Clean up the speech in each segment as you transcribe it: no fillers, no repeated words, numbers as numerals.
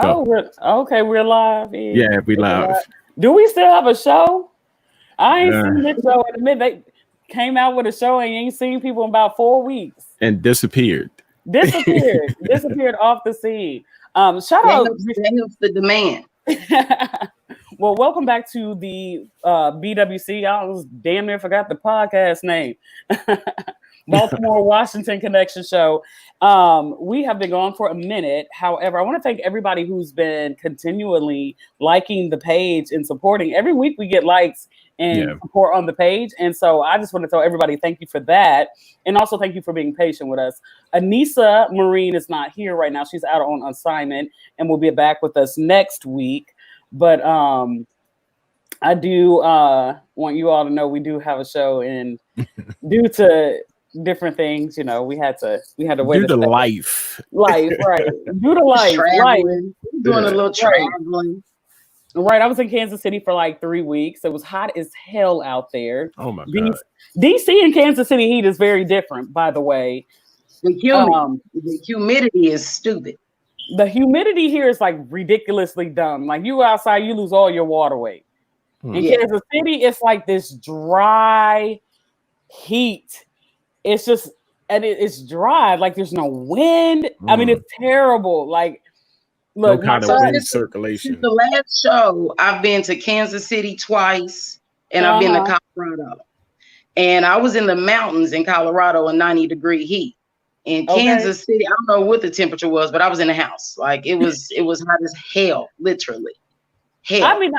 Go. Okay. We're live. Yeah, we live. Do we still have a show? I ain't Uh, seen this show in a minute. They came out with a show and you ain't seen people in about 4 weeks. and disappeared. Disappeared off the scene. Shout That out. helps the demand. Well, welcome back to the BWC. I was damn near forgot the podcast name. Baltimore Washington Connection show. We have been gone for a minute. However, I want to thank everybody who's been continually liking the page and supporting. Every week we get likes and support on the page. And so I just want to tell everybody thank you for that. And also thank you for being patient with us. Anissa Marine is not here right now. She's out on assignment and will be back with us next week. But I do want you all to know we do have a show, and due to different things, you know, we had to wait. Due to life, right? Due to life, doing a little traveling. Right, I was in Kansas City for like 3 weeks. It was hot as hell out there. Oh my god! DC and Kansas City heat is very different, by the way. The humidity is stupid. The humidity here is like ridiculously dumb. Like you outside, you lose all your water weight. In Kansas City, it's like this dry heat. It's just, and it's dry. Like there's no wind. I mean, it's terrible. Like, look, no kind of wind circulation. Since the last show, I've been to Kansas City twice, and I've been to Colorado. And I was in the mountains in Colorado, a 90-degree heat. In Kansas City, I don't know what the temperature was, but I was in the house. Like it was hot as hell, literally. Hell. I mean,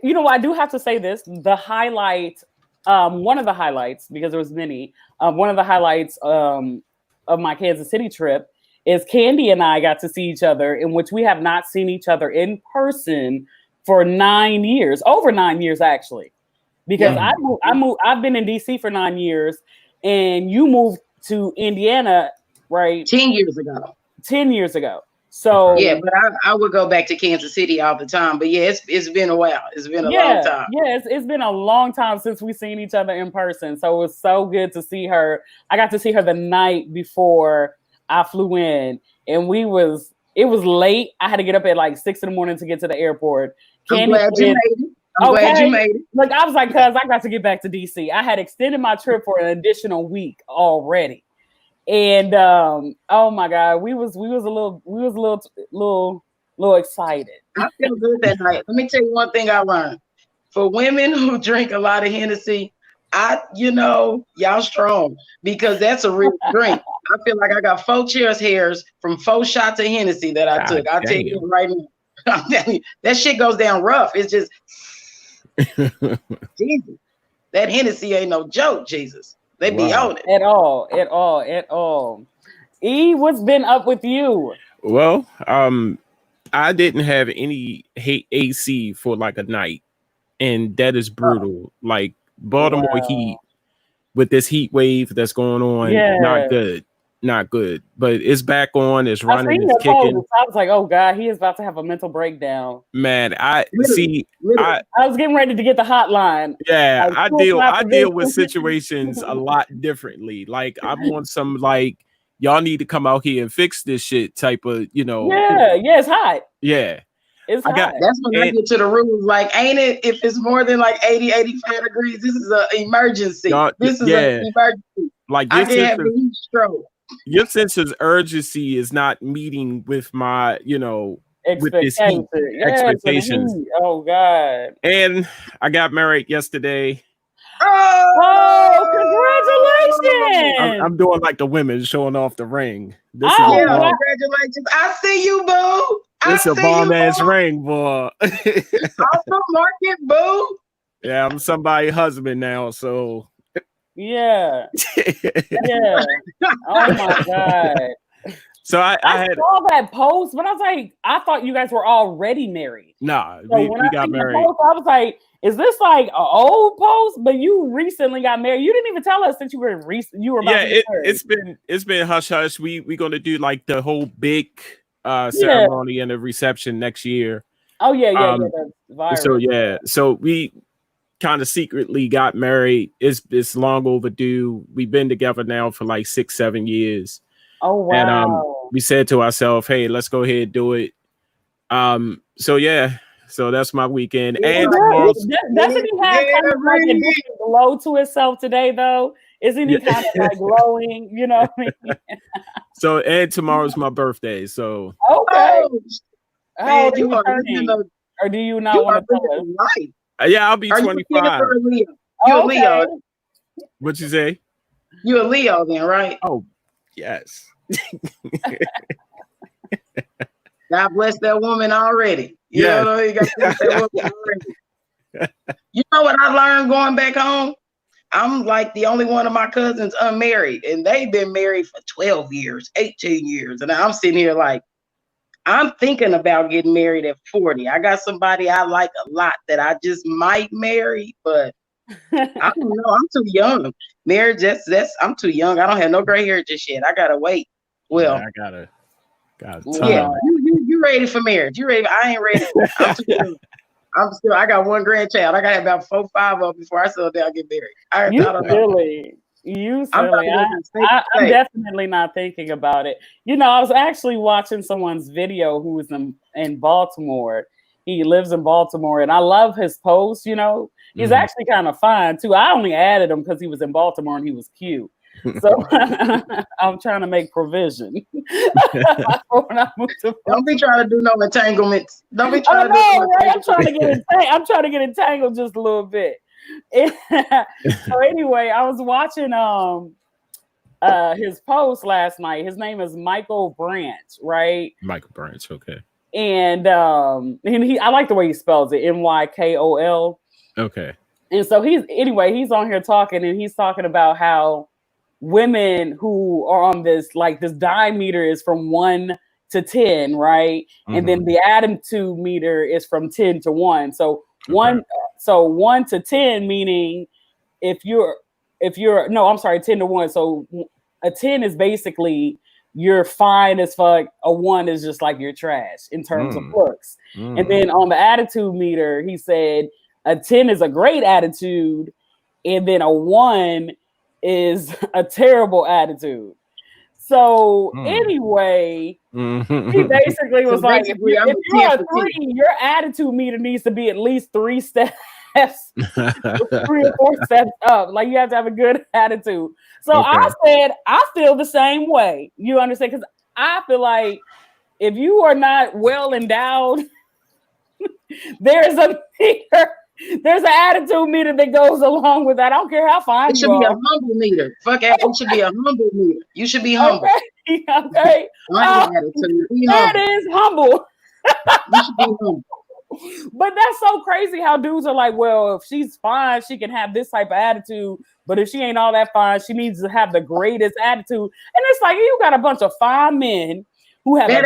you know, I do have to say this. The highlight, one of the highlights, because there was many, one of the highlights of my Kansas City trip is Candy and I got to see each other, in which we have not seen each other in person for 9 years, over 9 years actually. Because I've been in DC for 9 years, and you moved to Indiana, right? 10 years ago. 10 years ago. So yeah, but I would go back to Kansas City all the time. But yeah, it's been a while. It's been a long time. Yeah, it's been a long time since we've seen each other in person. So it was so good to see her. I got to see her the night before I flew in, and it was late. I had to get up at like 6 in the morning to get to the airport. I'm glad you made it. I'm glad you made it. Like I was like, cuz I got to get back to DC. I had extended my trip for an additional week already. And oh my God, we was a little excited. I feel good that night. Let me tell you one thing I learned. For women who drink a lot of Hennessy, y'all strong, because that's a real drink. I feel like I got 4 chest hairs from 4 shots of Hennessy that I took. I'll tell you right now. I'm telling you, that shit goes down rough. It's just Jesus. That Hennessy ain't no joke, Jesus. They be on it. At all. E, what's been up with you? Well, I didn't have any AC for like a night, and that is brutal. Like Baltimore heat with this heat wave that's going on, not good. But it's back on. It's running. It's kicking. I was like, oh God, he is about to have a mental breakdown. Man, I was getting ready to get the hotline. Yeah, I deal with situations a lot differently. Like I'm on some like y'all need to come out here and fix this shit type of, Yeah, it's hot. Yeah. It's hot. That's when I get to the rules. Like, ain't it? If it's more than like 80, 85 degrees, this is an emergency. This is an emergency. Like I can have a heat stroke. Your sense of urgency is not meeting with my, with this heat expectations. Oh God! And I got married yesterday. Oh, congratulations! I'm doing like the women showing off the ring. Congratulations! I see you, boo. It's a bomb ass ring, boy. Also market, boo. Yeah, I'm somebody's husband now, so. Yeah. Oh my God. So I saw that post, but I was like, I thought you guys were already married. Nah, so we got married. Post, I was like, is this like an old post? But you recently got married. You didn't even tell us that you were about to get married. It's been hush hush. We're gonna do like the whole big ceremony and the reception next year. Oh yeah. So we kind of secretly got married. It's long overdue. We've been together now for like 6-7 years. Oh wow. And we said to ourselves, hey, let's go ahead and do it. So yeah, so that's my weekend. Yeah, And like, tomorrow's Doesn't he have kind of like a different glow to himself today, though? Isn't he kind of like glowing? You know what I mean? so and tomorrow's my birthday. So Okay. oh, How man, old are you you are turning? living Or do you you not want are to tell us? living life. yeah, I'll be Are you a Cancer 25. or a Leo? You a Okay. Leo? What you say? You a Leo then, right? Oh, yes. God bless that woman already. You Yes. know, you got bless that woman already. You know what I learned going back home? I'm like the only one of my cousins unmarried, and they've been married for 12 years, 18 years. And I'm sitting here like, I'm thinking about getting married at 40. I got somebody I like a lot that I just might marry, but I don't know. I'm too young. Marriage, I'm too young. I don't have no gray hair just yet. I gotta wait. Well, Yeah, I got a ton yeah, of it. you ready for marriage? You ready? I ain't ready. I'm too young. I got one grandchild. I got to have about 4, 5 of them before I settle down and get married. I don't know. You I'm silly. I'm definitely not thinking about it. You know, I was actually watching someone's video who was in Baltimore. He lives in Baltimore, and I love his posts. You know, he's actually kind of fine too. I only added him because he was in Baltimore and he was cute. So I'm trying to make provision. When I moved to Don't be trying to do no entanglements. Don't be I trying to do know, right? I'm trying to get entangled just a little bit. So anyway, I was watching his post last night. His name is Michael Branch, right? Michael Branch, okay. And I like the way he spells it, Mykol. Okay. And so he's on here talking, and he's talking about how women who are on this diameter is from 1 to 10, right? Mm-hmm. And then the attitude meter is from 10 to 1. So okay. 1 to 10 meaning if you're 10 to 1. So a 10 is basically you're fine as fuck. A 1 is just like you're trash in terms of looks. And then on the attitude meter, he said a 10 is a great attitude, and then a 1 is a terrible attitude. So anyway, he basically was like, if you're a 3, your attitude meter needs to be at least 3 steps, 3 or 4 steps up. Like you have to have a good attitude. So I said, I feel the same way. You understand? Because I feel like if you are not well endowed, there's an attitude meter that goes along with that. I don't care how fine you are. It should be a humble meter. Fuck it. It should be a humble meter. You should be humble. Okay. There it is, humble. You should be humble. But that's so crazy how dudes are like, well, if she's fine, she can have this type of attitude. But if she ain't all that fine, she needs to have the greatest attitude. And it's like, you got a bunch of fine men who have that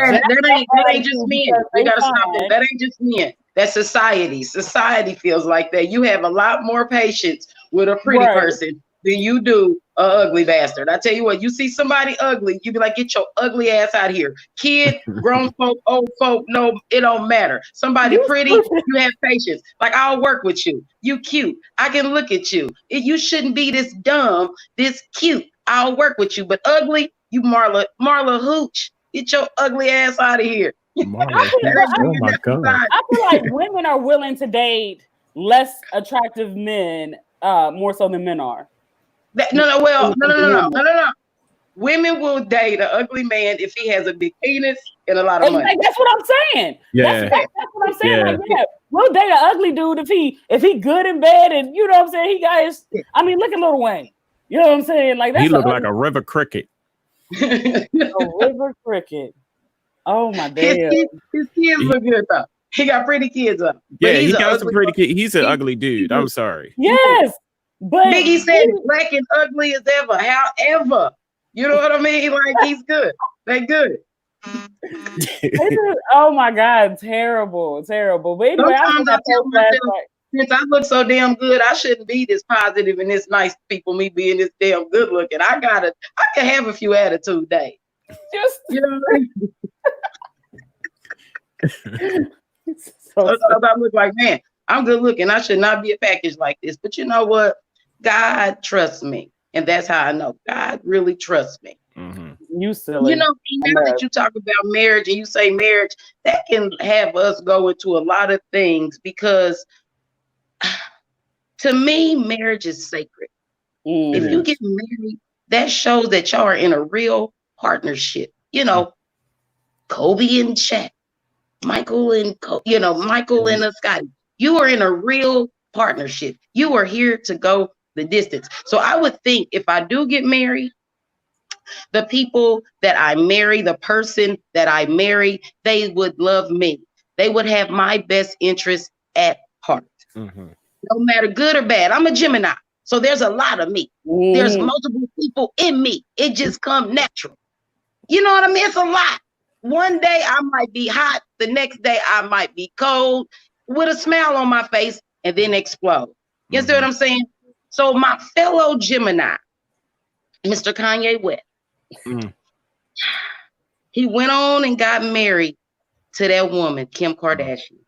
ain't just men. We gotta stop that. That ain't just men. That's society. Society feels like that. You have a lot more patience with a pretty person than you do a ugly bastard. I tell you what, you see somebody ugly, you be like, get your ugly ass out of here. Kid, grown folk, old folk, no, it don't matter. Somebody pretty, you have patience. Like, I'll work with you. You cute. I can look at you. You shouldn't be this dumb, this cute. I'll work with you. But ugly, you Marla Hooch. Get your ugly ass out of here. Oh my God. I feel like women are willing to date less attractive men more so than men are. No. Women will date an ugly man if he has a big penis and a lot of money. That's what I'm saying. Yeah. That's what I'm saying. Yeah. Like, we'll date an ugly dude if he good in bed, and you know what I'm saying. He got his. I mean, look at Lil Wayne. You know what I'm saying? Like he looked like a river cricket. A river cricket. Oh my damn. His kids look good though. He got pretty kids up. Yeah, he got some pretty kids. He's an ugly dude. I'm sorry. Yes. But Biggie said black and ugly as ever. However, you know what I mean? Like, he's good. They good. Oh my God, terrible. But anyway, sometimes I tell myself, since I look so damn good, I shouldn't be this positive and this nice people, me being this damn good looking. I can have a few attitude days. Just you know what I mean? Sometimes I look like, man, I'm good looking. I should not be a package like this. But you know what? God trusts me. And that's how I know God really trusts me. Mm-hmm. You silly. Now that you talk about marriage and you say marriage, that can have us go into a lot of things because to me, marriage is sacred. If you get married, that shows that y'all are in a real partnership. Kobe and Shaq, Michael and Michael and Scotty. You are in a real partnership. You are here to go the distance. So I would think if I do get married, the people that I marry, the person that I marry, they would love me. They would have my best interest at heart. Mm-hmm. No matter good or bad. I'm a Gemini. So there's a lot of me. There's multiple people in me. It just comes natural. You know what I mean? It's a lot. One day I might be hot. The next day I might be cold with a smile on my face and then explode. You see what I'm saying? So my fellow Gemini, Mr. Kanye West, he went on and got married to that woman, Kim Kardashian.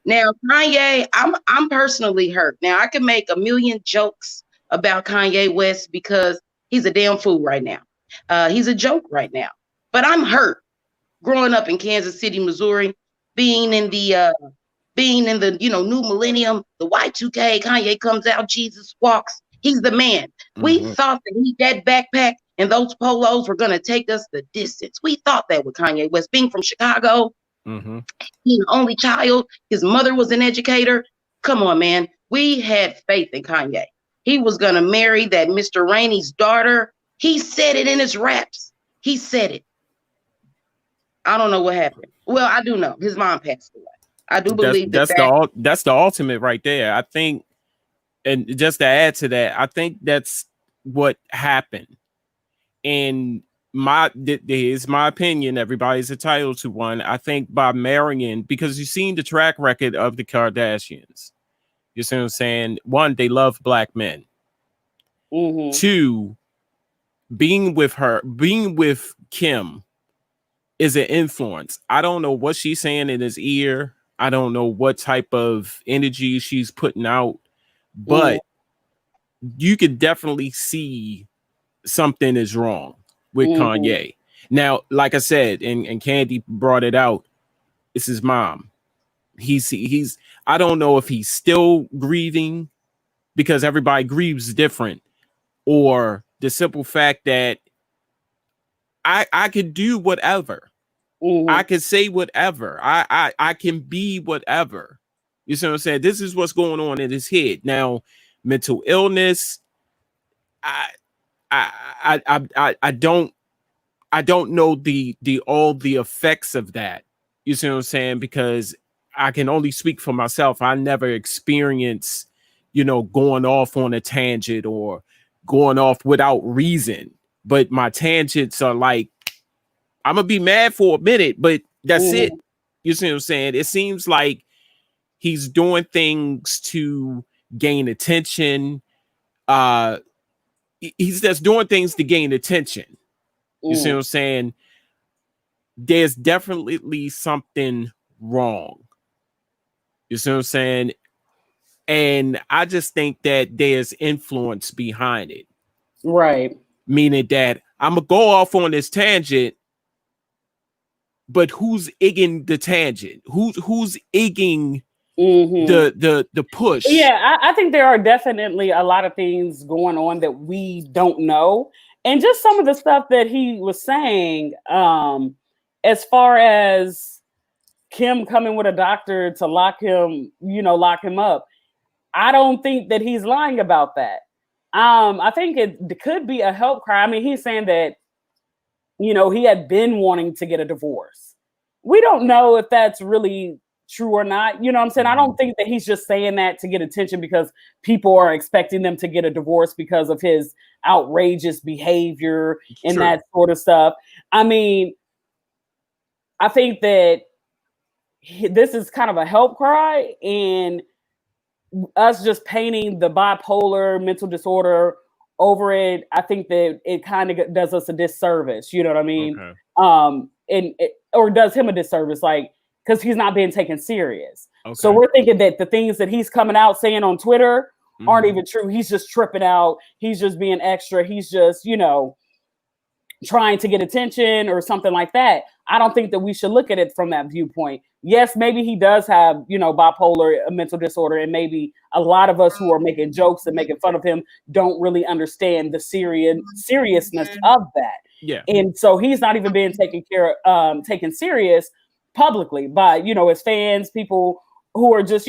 Now, Kanye, I'm personally hurt. Now, I can make a million jokes about Kanye West because he's a damn fool right now. He's a joke right now. But I'm hurt growing up in Kansas City, Missouri, being in the new millennium, the Y2K, Kanye comes out, Jesus walks. He's the man. We thought that that backpack and those polos were going to take us the distance. We thought that with Kanye West being from Chicago. He's the only child. His mother was an educator. Come on, man. We had faith in Kanye. He was going to marry that Mr. Rainey's daughter. He said it in his raps. He said it. I don't know what happened. Well, I do know. His mom passed away. I do believe that's the ultimate right there. I think, and just to add to that, I think that's what happened. And is my opinion. Everybody's entitled to one. I think by marrying, because you've seen the track record of the Kardashians. You see what I'm saying? One, they love black men. Two, being with Kim is an influence. I don't know what she's saying in his ear. I don't know what type of energy she's putting out, but you could definitely see something is wrong with Kanye. Now, like I said, and Candy brought it out, it's his mom. He's I don't know if he's still grieving because everybody grieves different, or the simple fact that I could do whatever. I can say whatever. I can be whatever. You see what I'm saying? This is what's going on in his head. Now, mental illness, I don't know the all the effects of that. You see what I'm saying? Because I can only speak for myself. I never experienced, going off on a tangent or going off without reason. But my tangents are like, I'm gonna be mad for a minute, but that's it. You see what I'm saying? It seems like he's doing things to gain attention. He's just doing things to gain attention. You see what I'm saying? There's definitely something wrong. You see what I'm saying? And I just think that there's influence behind it. Right. Meaning that I'm going to go off on this tangent, but who's egging the tangent? Who's egging the push? Yeah, I think there are definitely a lot of things going on that we don't know. And just some of the stuff that he was saying, as far as Kim coming with a doctor to lock him up, I don't think that he's lying about that. I think it could be a help cry. I mean, he's saying that, he had been wanting to get a divorce. We don't know if that's really true or not. You know what I'm saying? I don't think that he's just saying that to get attention because people are expecting them to get a divorce because of his outrageous behavior and that sort of stuff. I mean, I think that this is kind of a help cry, and us just painting the bipolar mental disorder over it, I think that it kind of does us a disservice. You know what I mean? Okay. Or does him a disservice, like, because he's not being taken serious. Okay. So we're thinking that the things that he's coming out saying on Twitter aren't even true. He's just tripping out. He's just being extra. He's just, trying to get attention or something like that. I don't think that we should look at it from that viewpoint. Yes, maybe he does have, bipolar, a mental disorder, and maybe a lot of us who are making jokes and making fun of him don't really understand the seriousness of that. Yeah. And so he's not even being taken serious publicly by, his fans, people who are just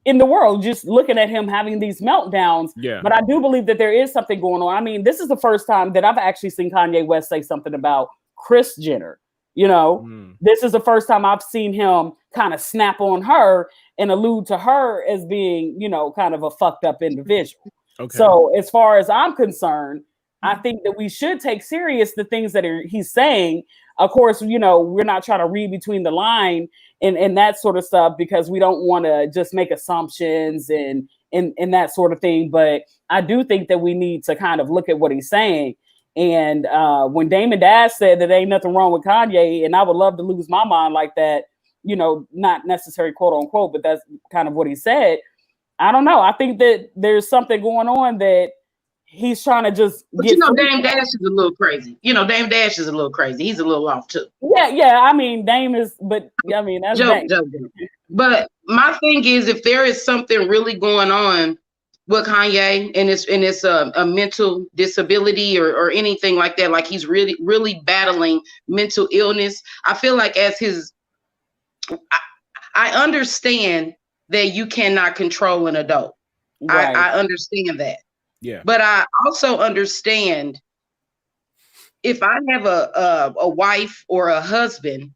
in the world, just looking at him having these meltdowns. Yeah. But I do believe that there is something going on. I mean, this is the first time that I've actually seen Kanye West say something about Kris Jenner. This is the first time I've seen him kind of snap on her and allude to her as being, kind of a fucked up individual. Okay. So as far as I'm concerned, I think that we should take serious the things that he's saying. Of course, we're not trying to read between the line and that sort of stuff, because we don't want to just make assumptions and that sort of thing. But I do think that we need to kind of look at what he's saying. And when Damon Dash said that ain't nothing wrong with Kanye, and I would love to lose my mind like that, not necessary quote unquote, but that's kind of what he said. I don't know. I think that there's something going on that he's trying to just Dame Dash is a little crazy. Dame Dash is a little crazy. He's a little off too. Yeah. I mean, Dame is, but I mean, that's joke. But my thing is, if there is something really going on with Kanye and it's a mental disability or anything like that, like he's really, really battling mental illness, I feel like I understand that you cannot control an adult. Right. I understand that. Yeah. But I also understand if I have a wife or a husband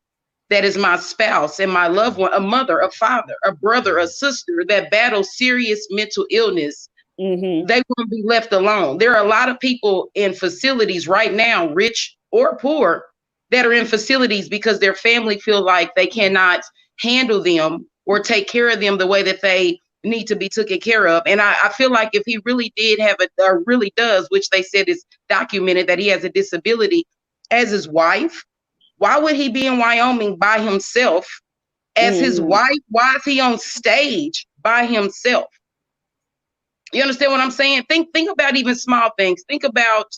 that is my spouse and my loved one, a mother, a father, a brother, a sister that battles serious mental illness, they won't be left alone. There are a lot of people in facilities right now, rich or poor, that are in facilities because their family feel like they cannot handle them or take care of them the way that they need to be taken care of. And I feel like if he really did have or really does, which they said is documented, that he has a disability, as his wife, why would he be in Wyoming by himself as his wife? Why is he on stage by himself? You understand what I'm saying? Think about even small things. Think about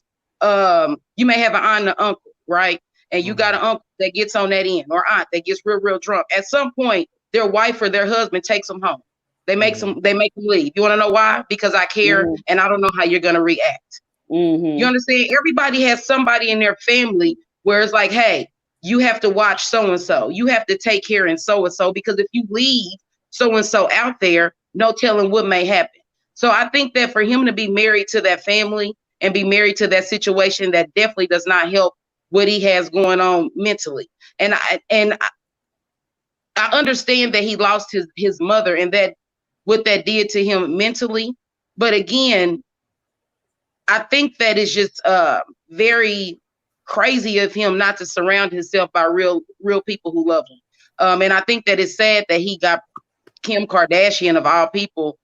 you may have an aunt and an uncle, right? And you got an uncle that gets on that end, or aunt that gets real, real drunk. At some point, their wife or their husband takes them home. They make them leave. You want to know why? Because I care and I don't know how you're going to react. You understand? Everybody has somebody in their family where it's like, hey, you have to watch so-and-so. You have to take care of so-and-so, because if you leave so-and-so out there, no telling what may happen. So I think that for him to be married to that family and be married to that situation, that definitely does not help what he has going on mentally. And I understand that he lost his mother and that what that did to him mentally. But again, I think that is just very crazy of him not to surround himself by real people who love him. And I think that it's sad that he got Kim Kardashian, of all people,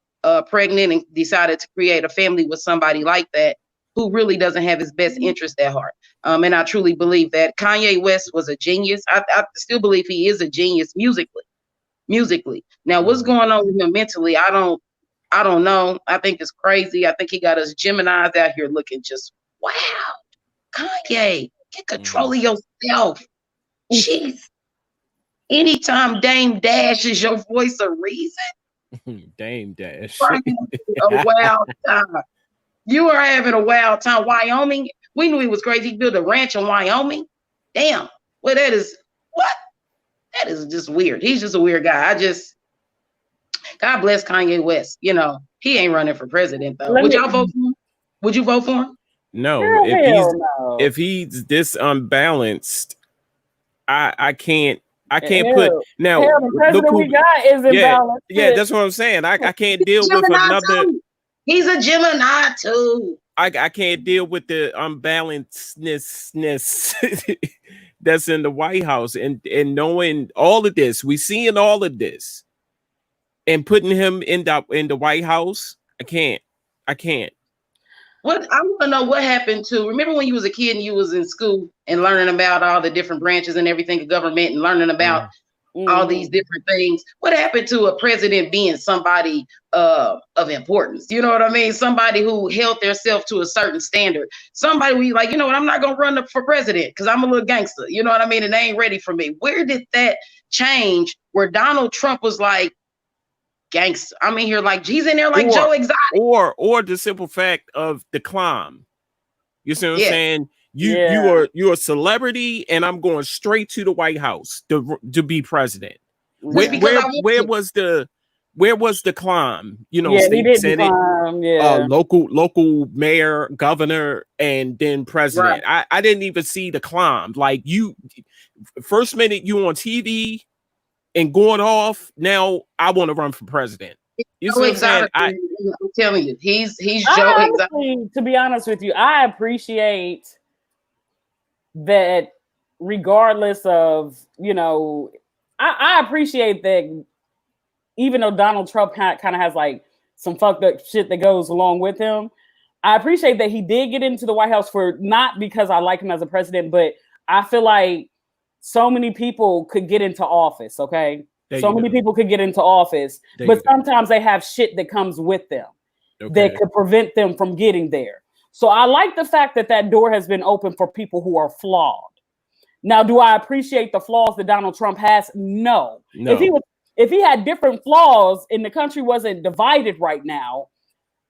pregnant and decided to create a family with somebody like that who really doesn't have his best interest at heart. And I truly believe that Kanye West was a genius. I still believe he is a genius musically. Now, what's going on with him mentally? I don't know. I think it's crazy. I think he got us Geminis out here looking just, wow, Kanye, get control of yourself. Jeez. Anytime Dame Dash is your voice of reason. Dame Dash. A wild time. You are having a wild time. Wyoming, we knew he was crazy. He built a ranch in Wyoming. Damn. Well, that is just weird. He's just a weird guy. God bless Kanye West. He ain't running for president though. Would y'all vote for him? Would you vote for him? No. If he's this unbalanced, I can't put now. The president we got is imbalanced. Yeah, that's what I'm saying. I can't deal with another. He's a Gemini too. I can't deal with the unbalancedness that's in the White House and knowing all of this. We seeing all of this and putting him in the White House. I can't. What I want to know what happened to. Remember when you was a kid and you was in school and learning about all the different branches and everything of government and learning about all these different things. What happened to a president being somebody of importance? You know what I mean? Somebody who held themselves to a certain standard. Somebody we like, you know what, I'm not going to run for president because I'm a little gangster. You know what I mean? And they ain't ready for me. Where did that change where Donald Trump was like, gangster? I'm in here like, he's in there like Joe Exotic. Or the simple fact of the climb. You see what I'm saying? You're a celebrity, and I'm going straight to the White House to be president. Where was the climb? You know, state senate, local mayor, governor, and then president. Right. I didn't even see the climb. Like first minute you on TV and going off. Now I want to run for president. You see what I'm saying? I'm telling you, he's Joe Exotic. To be honest with you, I appreciate that regardless of, you know, I appreciate that even though Donald Trump kind of has like some fucked up shit that goes along with him, I appreciate that he did get into the White House for not because I like him as a president, but I feel like so many people could get into office, okay? So many people could get into office, but sometimes they have shit that comes with them that could prevent them from getting there. So I like the fact that that door has been open for people who are flawed. Now, do I appreciate the flaws that Donald Trump has? No. If he had different flaws and the country wasn't divided right now,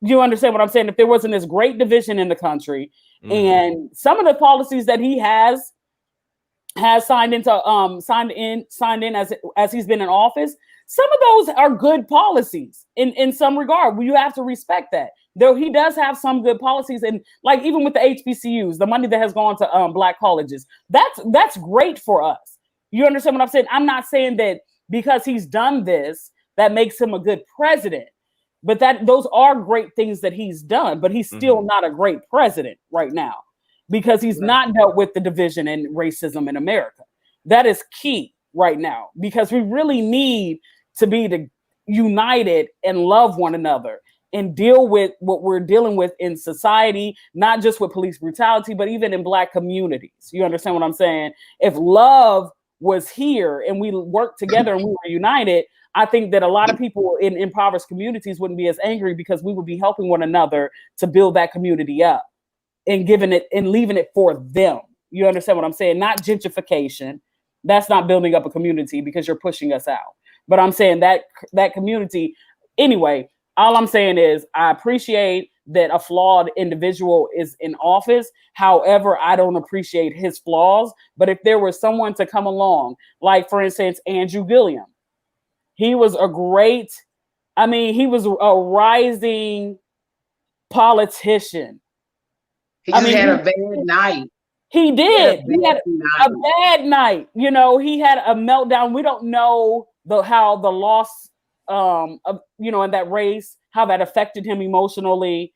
you understand what I'm saying? If there wasn't this great division in the country, and some of the policies that he has signed in as he's been in office, some of those are good policies in some regard. You have to respect that. Though he does have some good policies, and like even with the HBCUs, the money that has gone to Black colleges, that's great for us. You understand what I'm saying? I'm not saying that because he's done this, that makes him a good president, but those are great things that he's done, but he's still not a great president right now because he's not dealt with the division and racism in America. That is key right now because we really need to be united and love one another and deal with what we're dealing with in society, not just with police brutality, but even in Black communities. You understand what I'm saying? If love was here and we worked together and we were united, I think that a lot of people in impoverished communities wouldn't be as angry because we would be helping one another to build that community up and giving it and leaving it for them. You understand what I'm saying? Not gentrification. That's not building up a community because you're pushing us out. But I'm saying that community, anyway, all I'm saying is I appreciate that a flawed individual is in office. However, I don't appreciate his flaws. But if there was someone to come along, like, for instance, Andrew Gilliam, he was he was a rising politician. He had a bad night. He did. He had a bad night. You know, he had a meltdown. We don't know how the loss in that race, how that affected him emotionally,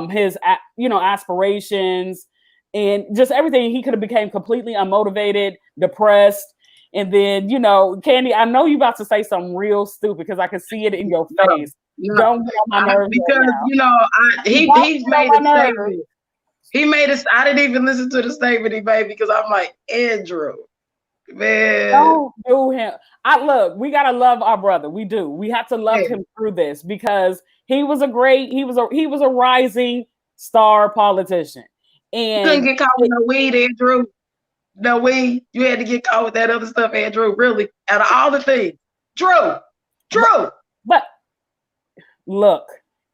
his aspirations and just everything. He could have became completely unmotivated, depressed. And then, Candy, I know you about to say something real stupid because I can see it in your face. Don't get on my nerves. Because, he made a statement. He made us. I didn't even listen to the statement he made because I'm like, Andrew, man. Don't do him. We gotta love our brother. We do. We have to love him through this because he was a rising star politician. And you couldn't get caught with no weed, Andrew. No weed. You had to get caught with that other stuff, Andrew. Really, out of all the things, Drew. But look.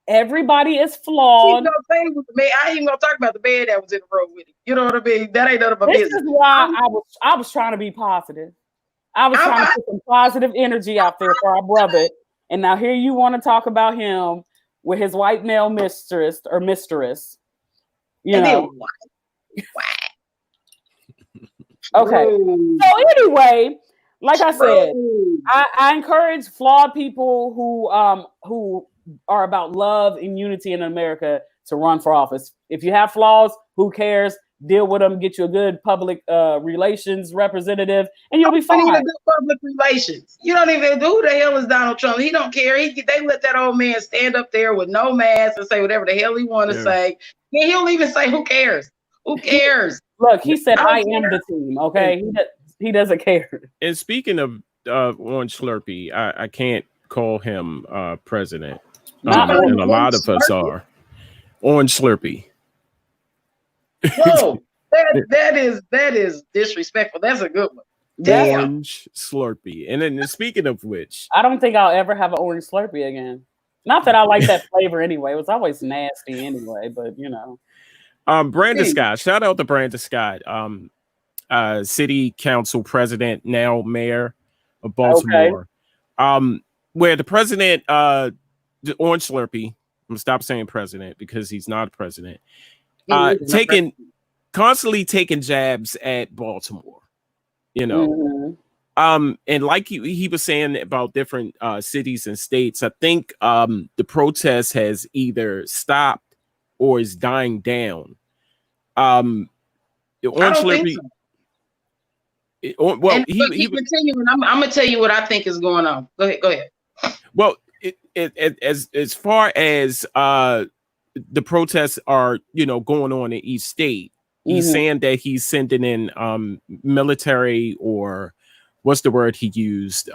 Everybody is flawed. I ain't even gonna talk about the man that was in the room with him. You know what I mean? That ain't none of my business. This is why I was trying to be positive. I was trying to put some positive energy out there for our brother. And now here you want to talk about him with his white male mistress. Okay. So anyway, like I said, I encourage flawed people who are about love and unity in America to run for office. If you have flaws, who cares? Deal with them, get you a good public relations representative, and you'll be fine. Good public relations. You don't even who the hell is Donald Trump? He don't care. They let that old man stand up there with no mask and say whatever the hell he want to say. And he'll even say, "Who cares? Who cares?" Look, he said, "I am the team." Okay, he doesn't care. And speaking of Orange Slurpee. I can't call him president. Not And a lot Orange of us Slurpee? are. Orange Slurpee. Whoa, that is disrespectful. That's a good one. Damn. Orange Slurpee. And then speaking of which, I don't think I'll ever have an orange Slurpee again. Not that I like that flavor anyway. It was always nasty anyway, but you know. Brandon Hey. Scott. Shout out to Brandon Scott. City council president, now mayor of Baltimore. Where the president, the Orange Slurpee, I'm gonna stop saying president because he's not a president. Constantly taking jabs at Baltimore, you know. And like he was saying about different cities and states, I think the protest has either stopped or is dying down. The Orange Slurpee. Well, he continuing. I'm gonna tell you what I think is going on. Go ahead. Well, as far as the protests are, you know, going on in each state, he's saying that he's sending in military, or what's the word he used,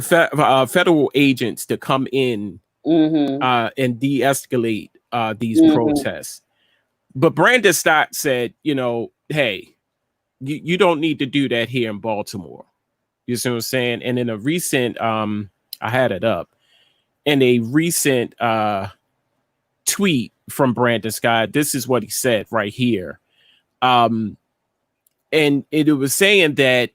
federal agents to come in and de-escalate these protests. But Brandon Stott said, you know, hey, you don't need to do that here in Baltimore. You see what I'm saying? And in a recent, I had it up, in a recent tweet from Brandon Scott, this is what he said right here. And it was saying that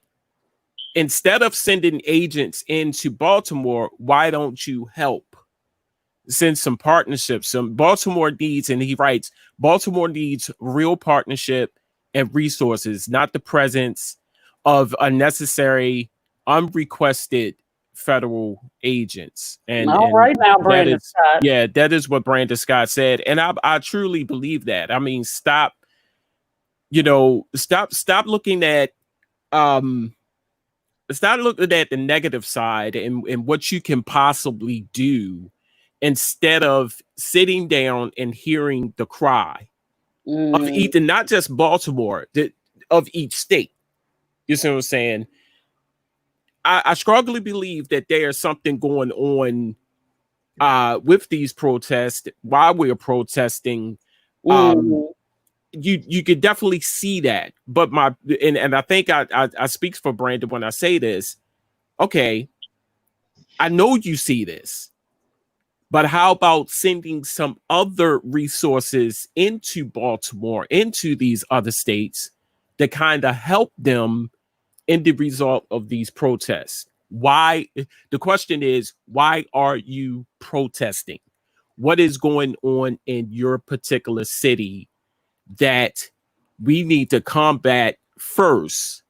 instead of sending agents into Baltimore, why don't you help send some partnerships? Some Baltimore needs, and he writes, Baltimore needs real partnership and resources, not the presence of unnecessary, unrequested federal agents. And right now, Brandon Scott. Yeah, that is what Brandon Scott said. And I truly believe that. I mean, stop looking at stop looking at the negative side and what you can possibly do, instead of sitting down and hearing the cry of even not just Baltimore, of each state. You see what I'm saying? I strongly believe that there's something going on with these protests while we're protesting. You could definitely see that. But and I think I speak for Brandon when I say this. Okay, I know you see this. But how about sending some other resources into Baltimore, into these other states, to kind of help them in the result of these protests? Why? The question is, why are you protesting? What is going on in your particular city that we need to combat first,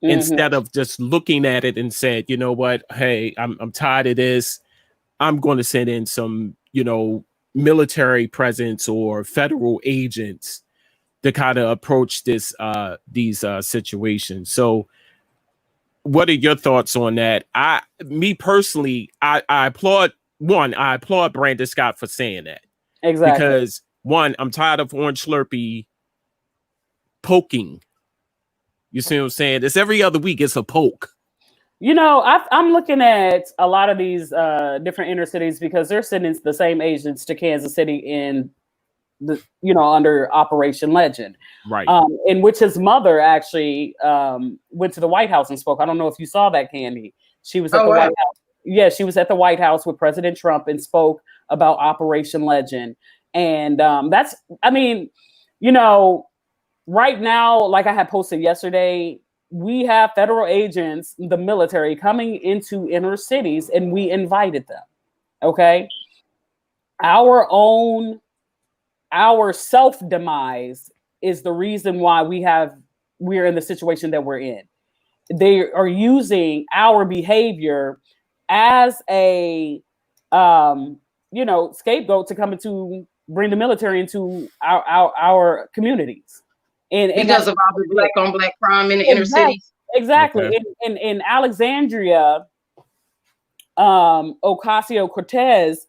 instead of just looking at it and said, you know what, hey, I'm tired of this. I'm going to send in some, you know, military presence or federal agents to kind of approach these situations. So what are your thoughts on that? Me personally, I applaud Brandon Scott for saying that. Exactly. Because one, I'm tired of Orange Slurpee poking. You see what I'm saying? It's every other week. It's a poke. You know, I'm looking at a lot of these different inner cities because they're sending the same agents to Kansas City in the, you know, under Operation Legend, right? In which his mother actually went to the White House and spoke. I don't know if you saw that, Candy. She was at the White House. Yeah, she was at the White House with President Trump and spoke about Operation Legend. And that's, I mean, you know, right now, like I had posted yesterday, we have federal agents, the military, coming into inner cities, and we invited them. Okay. Our self-demise is the reason why we're in the situation that we're in. They are using our behavior as a you know, scapegoat to come into bring the military into our communities. And because of all the black on black crime in the inner cities. Exactly. Okay. In Alexandria, Ocasio-Cortez,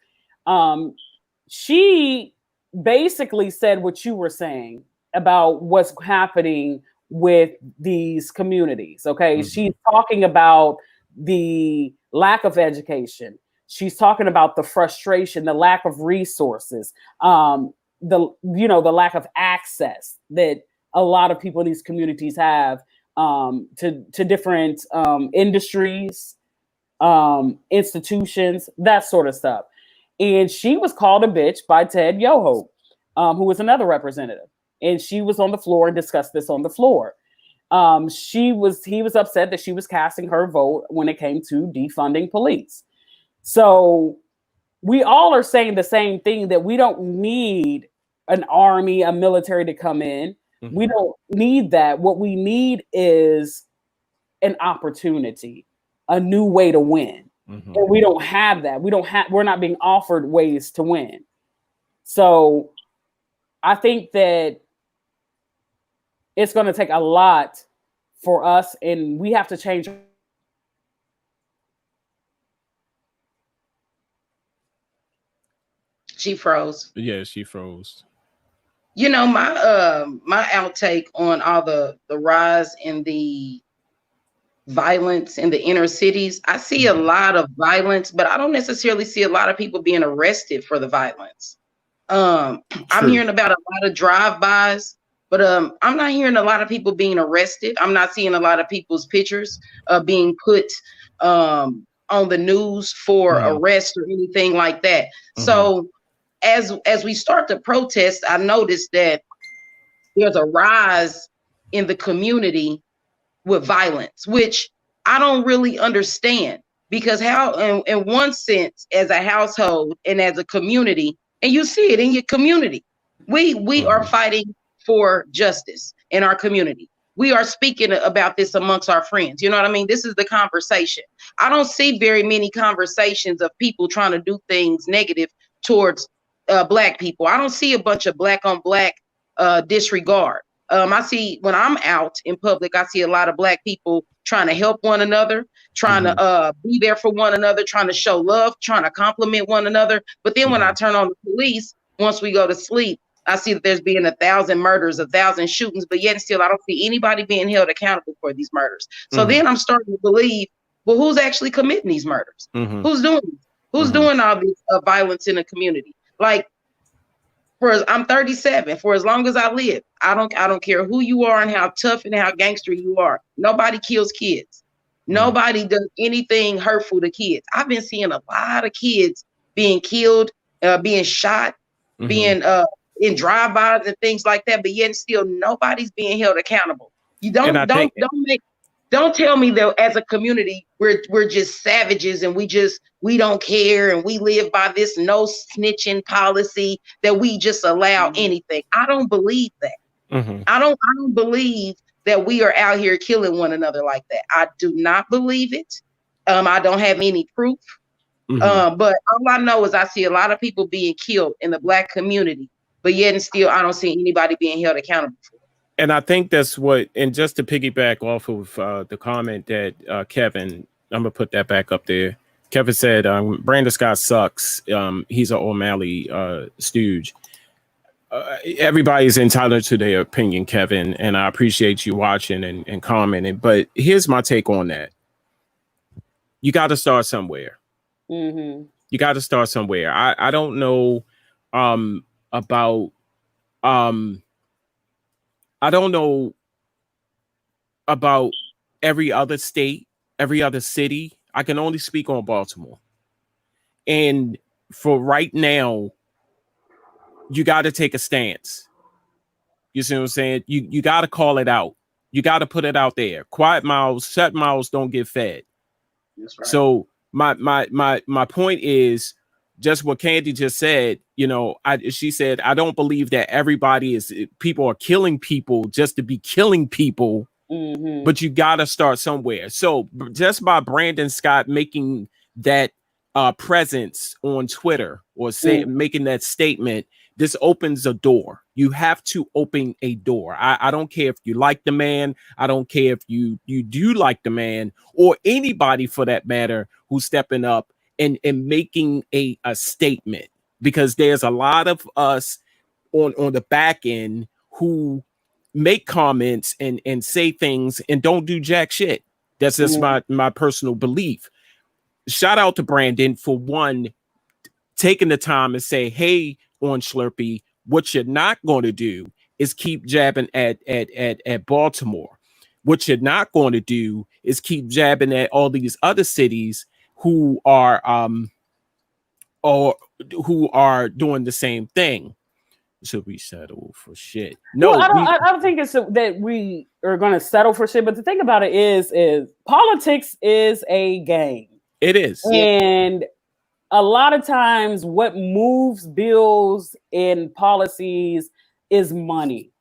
she basically said what you were saying about what's happening with these communities. Okay. Mhm. She's talking about the lack of education. She's talking about the frustration, the lack of resources, the lack of access that a lot of people in these communities have to different industries, institutions, that sort of stuff. And she was called a bitch by Ted Yoho, who was another representative. And she was on the floor and discussed this on the floor. He was upset that she was casting her vote when it came to defunding police. So we all are saying the same thing, that we don't need an army, a military to come in. Mm-hmm. We don't need that. What we need is an opportunity, a new way to win. Mm-hmm. And we don't have that. We're not being offered ways to win. So I think that it's going to take a lot for us, and we have to change. She froze. Yeah, she froze. You know, my outtake on all the rise in the violence in the inner cities, I see a lot of violence, but I don't necessarily see a lot of people being arrested for the violence. I'm hearing about a lot of drive-bys, but I'm not hearing a lot of people being arrested. I'm not seeing a lot of people's pictures being put on the news for arrest or anything like that. Mm-hmm. So as we start to protest, I noticed that there's a rise in the community with violence, which I don't really understand, because how, in one sense, as a household and as a community, and you see it in your community, we are fighting for justice in our community. We are speaking about this amongst our friends. You know what I mean? This is the conversation. I don't see very many conversations of people trying to do things negative towards Black people. I don't see a bunch of Black on Black disregard. I see, when I'm out in public, I see a lot of Black people trying to help one another, trying to be there for one another, trying to show love, trying to compliment one another. But then when I turn on the police, once we go to sleep, I see that there's been 1,000 murders, 1,000 shootings, but yet still I don't see anybody being held accountable for these murders. So then I'm starting to believe, well, who's actually committing these murders? Who's doing these? Who's doing all this violence in the community? Like, I'm 37. For as long as I live, I don't care who you are and how tough and how gangster you are. Nobody kills kids. Nobody does anything hurtful to kids. I've been seeing a lot of kids being killed, being shot, being in drive-bys and things like that. But yet still nobody's being held accountable. You don't tell me that as a community we're just savages and we don't care and we live by this no snitching policy that we just allow anything. I don't believe that. I don't believe that we are out here killing one another like that. I do not believe it. I don't have any proof. But all I know is I see a lot of people being killed in the Black community, but yet and still I don't see anybody being held accountable for it. And I think that's what, and just to piggyback off of the comment that Kevin, I'm going to put that back up there. Kevin said, Brandon Scott sucks. He's an O'Malley stooge. Everybody's entitled to their opinion, Kevin, and I appreciate you watching and commenting. But here's my take on that. You got to start somewhere. You got to start somewhere. I don't know about... I don't know about every other state, every other city. I can only speak on Baltimore. And for right now, you got to take a stance. You see what I'm saying? You got to call it out. You got to put it out there. Quiet mouths, shut mouths don't get fed. That's right. So my point is, just what Candy just said, you know, she said, I don't believe that people are killing people just to be killing people, but you got to start somewhere. So just by Brandon Scott making that presence on Twitter or making that statement, this opens a door. You have to open a door. I don't care if you like the man. I don't care if you do like the man, or anybody for that matter who's stepping up and making a statement, because there's a lot of us on the back end who make comments and say things and don't do jack shit. That's just my personal belief. Shout out to Brandon for one, taking the time and say, hey, on Slurpee, what you're not going to do is keep jabbing at Baltimore. What you're not going to do is keep jabbing at all these other cities who are doing the same thing. Should we settle for shit? No, well, I don't think it's that we are going to settle for shit. But the thing about it is politics is a game. It is, and a lot of times, what moves bills and policies is money.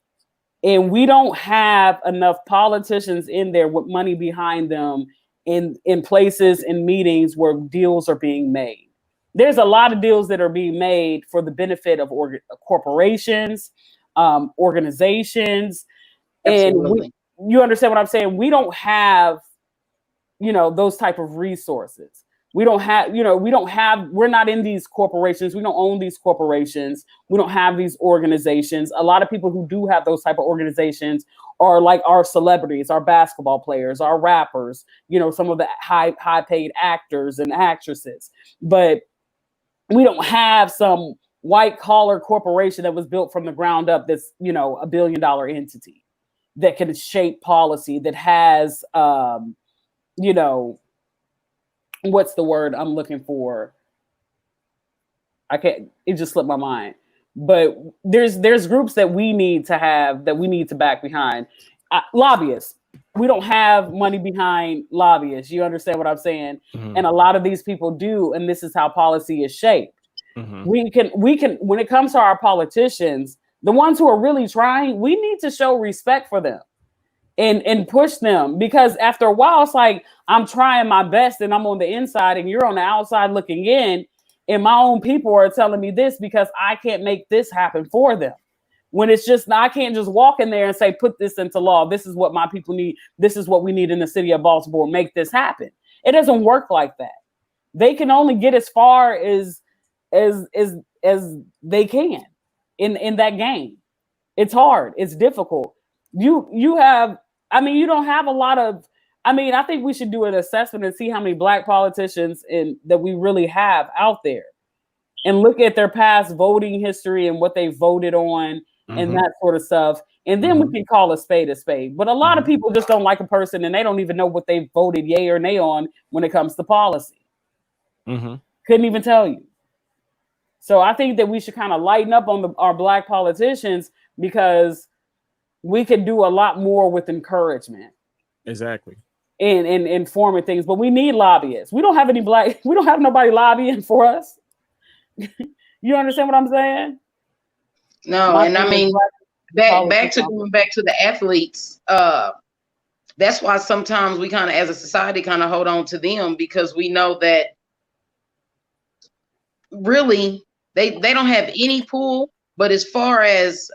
And we don't have enough politicians in there with money behind them in places and meetings where deals are being made. There's a lot of deals that are being made for the benefit of corporations, organizations. Absolutely. And you understand what I'm saying? We don't have, those type of resources. We're not in these corporations. We don't own these corporations. We don't have these organizations. A lot of people who do have those type of organizations are like our celebrities, our basketball players, our rappers, some of the high paid actors and actresses. But we don't have some white collar corporation that was built from the ground up that's, a $1 billion entity that can shape policy, that has, what's the word I'm looking for? It just slipped my mind. But there's groups that we need to back behind. Lobbyists. We don't have money behind lobbyists. You understand what I'm saying? Mm-hmm. And a lot of these people do, and this is how policy is shaped. Mm-hmm. We can, when it comes to our politicians, the ones who are really trying, we need to show respect for them and push them, because after a while, it's like, I'm trying my best and I'm on the inside and you're on the outside looking in, and my own people are telling me this because I can't make this happen for them. When it's just, I can't just walk in there and say, put this into law. This is what my people need. This is what we need in the city of Baltimore. Make this happen. It doesn't work like that. They can only get as far as they can in that game. It's hard. It's difficult. You don't have a lot of, I think we should do an assessment and see how many Black politicians that we really have out there, and look at their past voting history and what they voted on and that sort of stuff. And then we can call a spade a spade. But a lot of people just don't like a person and they don't even know what they voted yay or nay on when it comes to policy. Couldn't even tell you. So I think that we should kind of lighten up on our Black politicians, because we could do a lot more with encouragement. Exactly. And informing things. But we need lobbyists. We don't have nobody lobbying for us. You understand what I'm saying? No, and I mean, back to the athletes. That's why sometimes we kind of, as a society, kind of hold on to them, because we know that really they don't have any pull. But as far as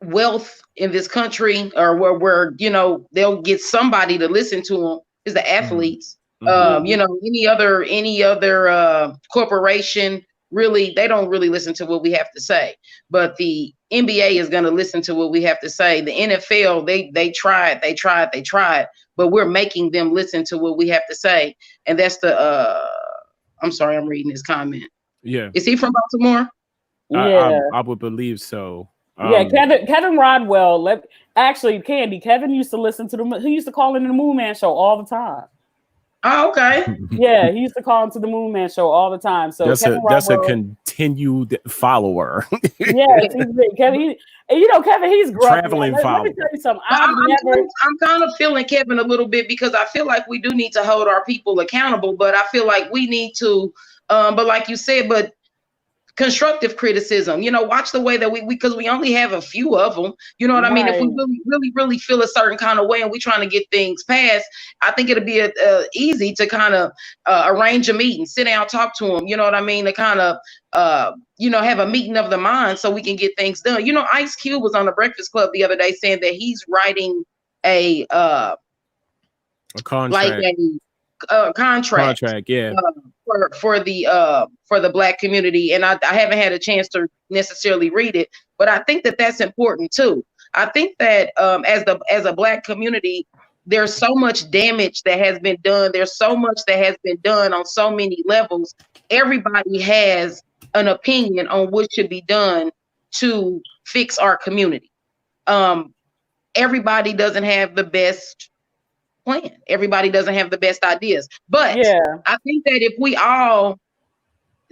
wealth in this country, or where they'll get somebody to listen to them, is the athletes. Any other corporation, really, they don't really listen to what we have to say. But the NBA is going to listen to what we have to say. The NFL, they tried, but we're making them listen to what we have to say. And that's the I'm sorry, I'm reading his comment. Yeah. Is he from Baltimore? Yeah, I would believe so. Yeah, Kevin Rodwell. Actually, Candy, Kevin used to listen to he used to call into the Moon Man show all the time. Oh, okay. Yeah, he used to call into the Moon Man show all the time. So that's a continued follower. Yes, Kevin. Kevin, he's traveling follower. Let me tell you something. I'm kind of feeling Kevin a little bit, because I feel like we do need to hold our people accountable, but I feel like we need to, but like you said, but constructive criticism, watch the way that because we only have a few of them, you know what I mean? If we really feel a certain kind of way and we're trying to get things passed, I think it'll be easy to kind of arrange a meeting, sit down, talk to them, you know what I mean? To kind of, have a meeting of the mind so we can get things done. Ice Cube was on the Breakfast Club the other day saying that he's writing a contract. contract. Yeah. For the Black community, and I haven't had a chance to necessarily read it, but I think that that's important too. I think that as a Black community, there's so much damage that has been done. There's so much that has been done on so many levels. Everybody has an opinion on what should be done to fix our community. Everybody doesn't have the best plan. Everybody doesn't have the best ideas. But I think that if we all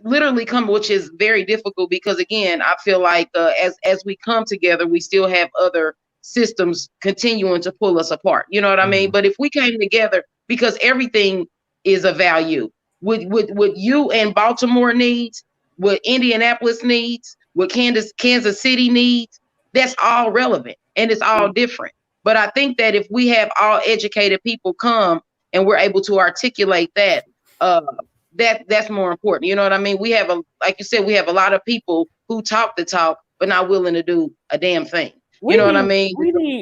literally come, which is very difficult because again, I feel like as we come together, we still have other systems continuing to pull us apart. You know what I mean? But if we came together, because everything is a value, what you and Baltimore needs, what Indianapolis needs, what Kansas City needs, that's all relevant and it's all different. But I think that if we have all educated people come and we're able to articulate that, that's more important. You know what I mean? We have like you said, we have a lot of people who talk the talk, but not willing to do a damn thing. You know what I mean?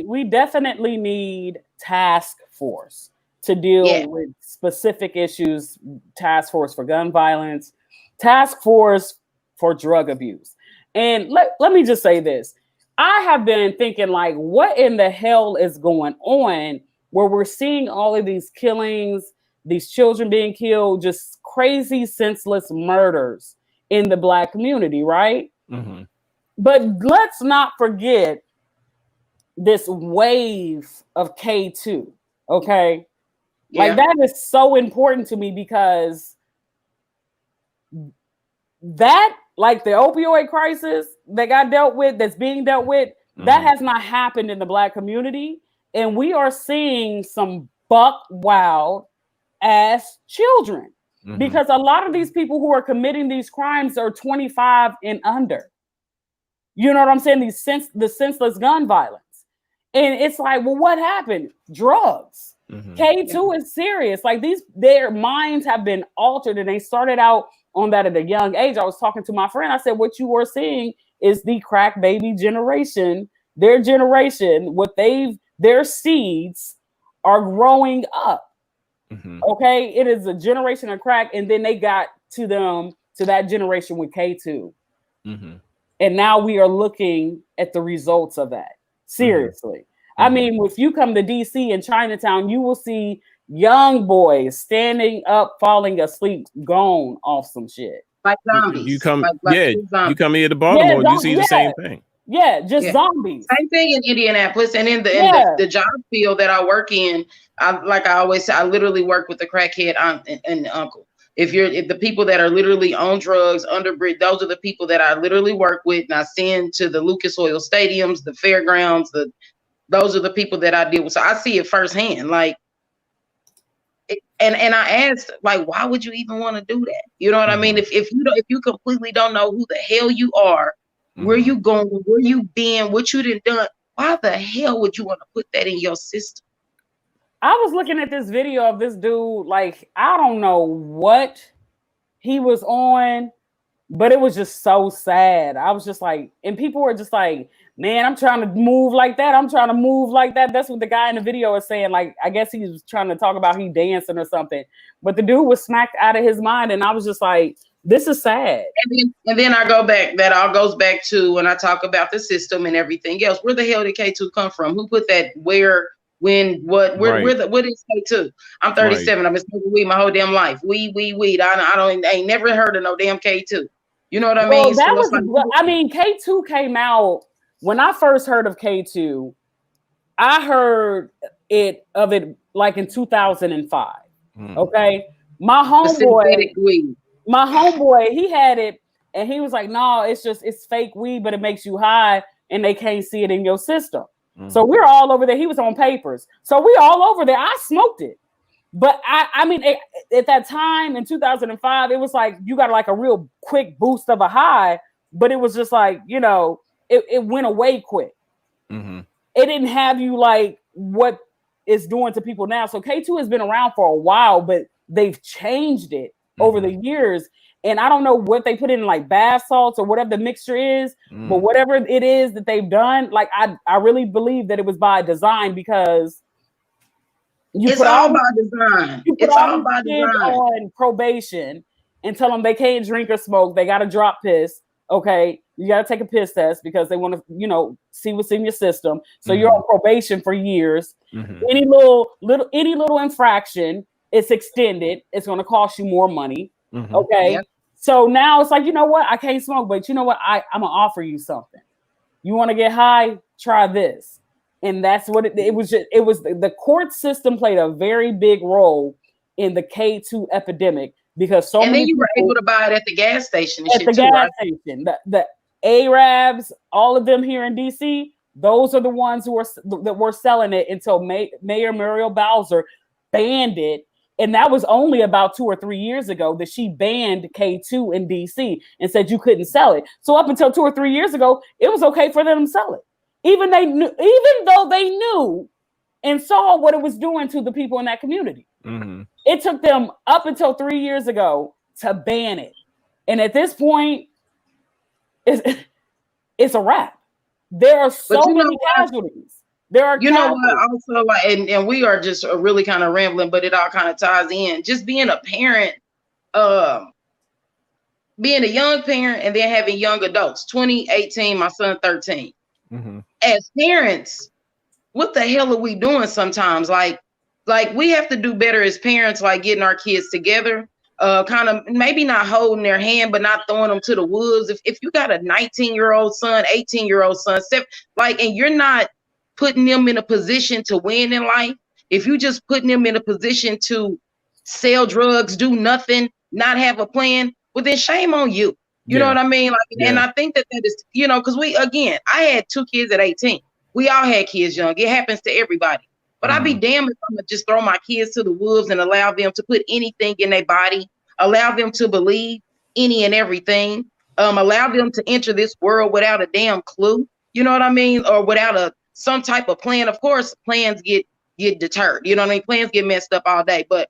We definitely need task force to deal with specific issues. Task force for gun violence, task force for drug abuse. And let me just say this. I have been thinking, like, what in the hell is going on where we're seeing all of these killings, these children being killed, just crazy, senseless murders in the Black community, right? Mm-hmm. But let's not forget this wave of K2, okay? Yeah. Like, that is so important to me because that, like the opioid crisis that got dealt with, that's being dealt with, that has not happened in the Black community. And we are seeing some buck wild ass children because a lot of these people who are committing these crimes are 25 and under. You know what I'm saying? The senseless gun violence. And it's like, well, what happened? Drugs. K2 is serious. Like their minds have been altered and they started out on that at a young age. I was talking to my friend. I said, what you are seeing is the crack baby generation, their generation, their seeds are growing up. Okay. It is a generation of crack. And then they got to that generation with K2. And now we are looking at the results of that. Seriously. I mean, if you come to DC and Chinatown, you will see young boys standing up, falling asleep, gone off some shit. Like zombies. You come, zombies. You come here to Baltimore, you see the same thing. Yeah, just zombies. Same thing in Indianapolis and in the job field that I work in. Like I always say, I literally work with the crackhead aunt and uncle. If the people that are literally on drugs, underbridge, those are the people that I literally work with and I send to the Lucas Oil stadiums, the fairgrounds, those are the people that I deal with. So I see it firsthand. Like, and I asked, like, why would you even want to do that? You know what I mean? If you completely don't know who the hell you are, where you going, where you been, what you done, why the hell would you want to put that in your system? I was looking at this video of this dude, like, I don't know what he was on, but it was just so sad. I was just like, and people were just like, man, I'm trying to move like that. I'm trying to move like that. That's what the guy in the video is saying. Like, I guess he was trying to talk about he dancing or something, but the dude was smacked out of his mind. And I was just like, this is sad. And then I go back, that all goes back to when I talk about the system and everything else. Where the hell did K2 come from? Who put that where? When, what, what is K2? I'm 37. I've been smoking weed my whole damn life. Weed. I ain't never heard of no damn K2. You know what I mean? K2 came out when I first heard of K2. I heard of it like in 2005. Okay, my homeboy, he had it, and he was like, "No, it's fake weed, but it makes you high, and they can't see it in your system." So we're all over there. He was on papers. So we all over there. I smoked it. But I mean, at that time in 2005, it was like you got like a real quick boost of a high, but it was just like, you know, it went away quick. It didn't have you like what it's doing to people now. So K2 has been around for a while, but they've changed it over the years. And I don't know what they put in like bath salts or whatever the mixture is, but whatever it is that they've done, like I really believe that it was by design because It's all by design. It's all by design. On probation and tell them they can't drink or smoke. They got to drop piss. Okay, you got to take a piss test because they want to, see what's in your system. So you're on probation for years. Any little infraction, it's extended. It's going to cost you more money. Okay, yep. So now it's like, you know what? I can't smoke, but you know what? I'm gonna offer you something. You want to get high? Try this. And that's what it was. The court system played a very big role in the K2 epidemic because and then you were able to buy it at the gas station. And at the gas station, the Arabs, all of them here in DC, those are the ones that were selling it until Mayor Muriel Bowser banned it. And that was only about 2 or 3 years ago that she banned K2 in DC and said you couldn't sell it. So up until 2 or 3 years ago, it was okay for them to sell it. Even though they knew and saw what it was doing to the people in that community. It took them up until 3 years ago to ban it. And at this point, it's a wrap. There are so many casualties. There are, know what? Also, like, and we are just really kind of rambling, but it all kind of ties in. Just being a parent, being a young parent, and then having young adults. 2018, my son 13. As parents, what the hell are we doing sometimes? Like we have to do better as parents, like getting our kids together, kind of maybe not holding their hand, but not throwing them to the wolves. If you got a 19-year-old son, 18-year-old son, and you're not putting them in a position to win in life, if you just putting them in a position to sell drugs, do nothing, not have a plan, well, then shame on you. You know what I mean? And I think that is, because I had 2 kids at 18. We all had kids young. It happens to everybody. But I'd be damned if I'm going to just throw my kids to the wolves and allow them to put anything in their body, allow them to believe any and everything, allow them to enter this world without a damn clue. You know what I mean? Or without some type of plan. Of course, plans get deterred. You know what I mean? Plans get messed up all day. But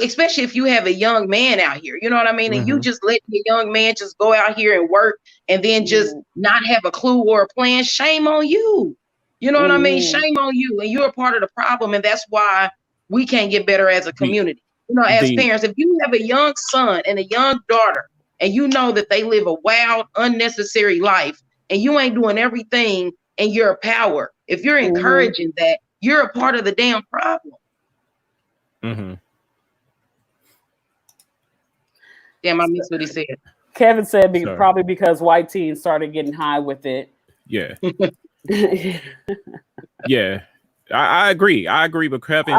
especially if you have a young man out here, you know what I mean? And you just let the young man just go out here and work and then just not have a clue or a plan. Shame on you. You know what I mean? Shame on you. And you're a part of the problem. And that's why we can't get better as a community. As parents, if you have a young son and a young daughter and you know that they live a wild, unnecessary life and you ain't doing everything in your power, if you're encouraging that, you're a part of the damn problem. Damn, I missed what he said. Kevin said probably because white teens started getting high with it. Yeah. Yeah. I agree. I agree with Kevin